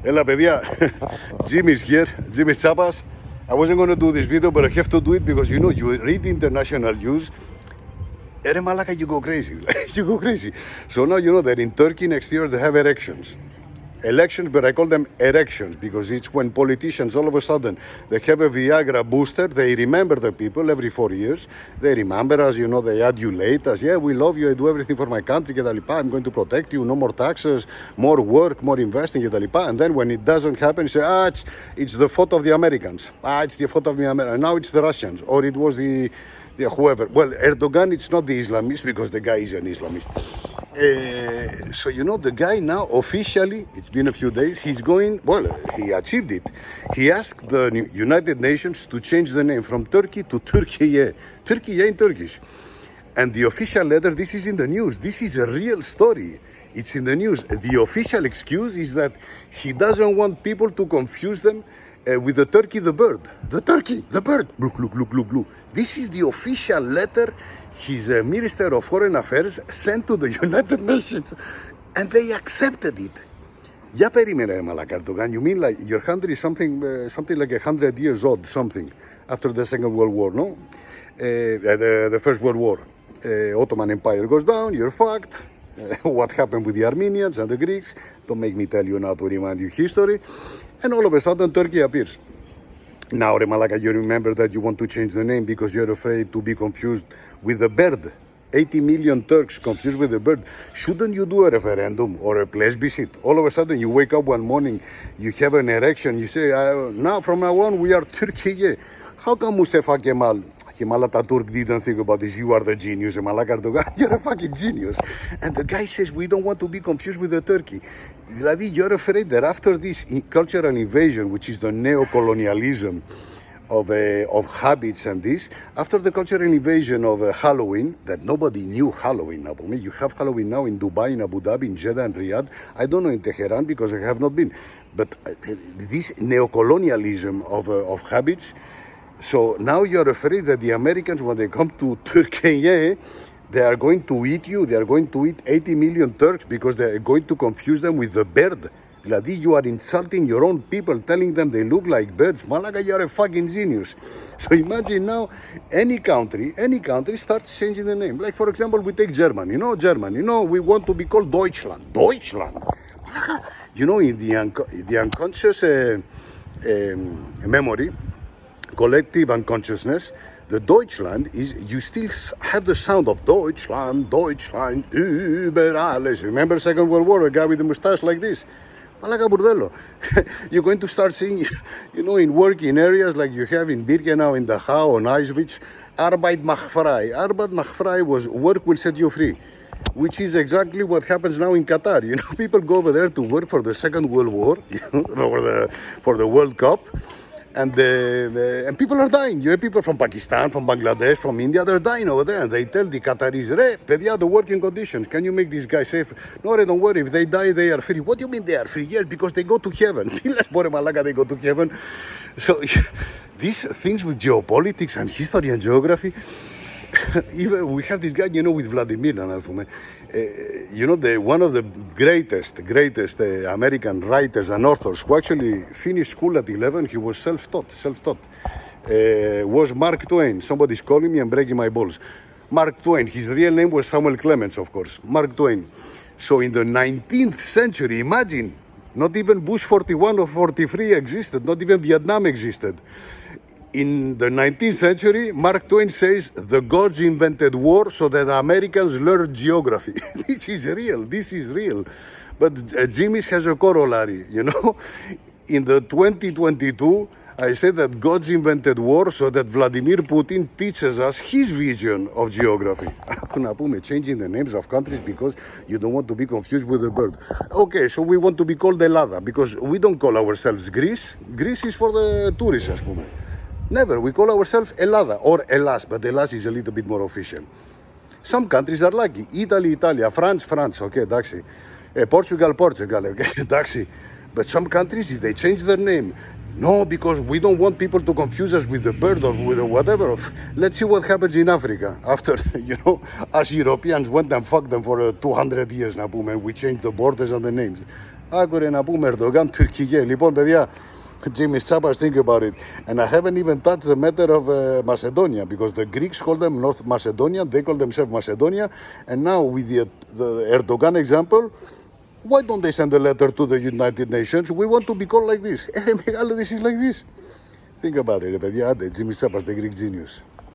Έλα παιδιά, Jimmy's here, Jimmy's Chapas. I wasn't going to do this video, but I have to do it because you know, you read international news, malaka, you go crazy, you go crazy. So now you know that in Turkey next year they have elections. Elections, but I call them erections because it's when politicians all of a sudden they have a Viagra booster, they remember the people every 4 years, they remember us, you know, they adulate us, yeah, we love you, I do everything for my country, I'm going to protect you, no more taxes, more work, more investing, and then when it doesn't happen, you say, it's the fault of the Americans, it's the fault of the Americans, now it's the Russians, or it was the whoever. Well, Erdogan, it's not the Islamist because the guy is an Islamist. So, you know, the guy now officially, it's been a few days, he's going, well, he achieved it. He asked the United Nations to change the name from Turkey to Türkiye. Türkiye in Turkish. And the official letter, this is in the news. This is a real story. It's in the news. The official excuse is that he doesn't want people to confuse them with the turkey, the bird. The turkey, the bird. Look, look, look, look, look. This is the official letter his Minister of Foreign Affairs sent to the United Nations. And they accepted it. Ya perimene malaka Erdogan. You mean like your country is something like 100 years old, something, after the Second World War, no? The First World War. Ottoman Empire goes down, you're fucked. What happened with the Armenians and the Greeks? Don't make me tell you now to remind you history. And all of a sudden, Turkey appears. Now, Malaka, you remember that you want to change the name because you're afraid to be confused with the bird. 80 million Turks confused with the bird. Shouldn't you do a referendum or a plebiscite? All of a sudden, you wake up one morning, you have an erection, you say, now from now on, we are Turkey. How come Mustafa Kemal Atatürk didn't think about this? You are the genius, Malaka Erdogan. You're a fucking genius. And the guy says, we don't want to be confused with the Turkey. You're afraid that after this cultural invasion, which is the neo-colonialism of habits and this, after the cultural invasion of Halloween, that nobody knew Halloween now. You have Halloween now in Dubai, in Abu Dhabi, in Jeddah and Riyadh. I don't know in Tehran because I have not been. But this neo-colonialism of habits, so now you're afraid that the Americans, when they come to Turkey, they are going to eat you. They are going to eat 80 million Turks because they are going to confuse them with the bird. Vladi, you are insulting your own people, telling them they look like birds. Malaga, you are a fucking genius. So imagine now any country starts changing the name. Like, for example, we take Germany. We want to be called Deutschland. Deutschland. You know, in the unconscious memory, collective unconsciousness, the Deutschland is, you still have the sound of Deutschland, über alles. Remember Second World War, a guy with a mustache like this? Malaga Burdello. You're going to start seeing, you know, in working areas like you have in Birkenau, in Dachau, on Auschwitz, Arbeit macht frei. Arbeit macht frei was work will set you free, which is exactly what happens now in Qatar. You know, people go over there to work for the Second World War, you know, for the World Cup. And people are dying. You have people from Pakistan, from Bangladesh, from India, they're dying over there. And they tell the Qataris, pedia, the working conditions, can you make these guys safe? No, don't worry, if they die, they are free. What do you mean they are free? Yes, because they go to heaven. They go to heaven. So these things with geopolitics and history and geography, even we have this guy, you know, with Vladimir Nanalfume. You know, one of the greatest American writers and authors who actually finished school at 11, he was self-taught, was Mark Twain. Somebody's calling me and breaking my balls. Mark Twain, his real name was Samuel Clemens, of course. Mark Twain. So in the 19th century, imagine, not even Bush 41 or 43 existed, not even Vietnam existed. In the 19th century, Mark Twain says, the gods invented war so that Americans learned geography. This is real. But Jimmy's has a corollary, you know. In the 2022, I said that gods invented war so that Vladimir Putin teaches us his vision of geography. Changing the names of countries because you don't want to be confused with the bird. Okay, so we want to be called Elada because we don't call ourselves Greece. Greece is for the tourists. Never. We call ourselves Elada or Elas, but Elas is a little bit more official. Some countries are lucky. Italy, Italia, France, okay, εντάξει. Portugal, okay, εντάξει. But some countries, if they change their name, no, because we don't want people to confuse us with the bird or with whatever. Let's see what happens in Africa after, you know, us Europeans went and fucked them for 200 years now, boom, and we changed the borders and the names. Άκουρε να πούμε Ερντογάν, Τουρκία. Λοιπόν, παιδιά, Jimmy Tsabas, think about it. And I haven't even touched the matter of Macedonia, because the Greeks call them North Macedonia, they call themselves Macedonia, and now with the Erdogan example, why don't they send a letter to the United Nations? We want to be called like this. Μεγάλο, this is like this. Think about it, παιδιά. Jimmy Tsabas, the Greek genius.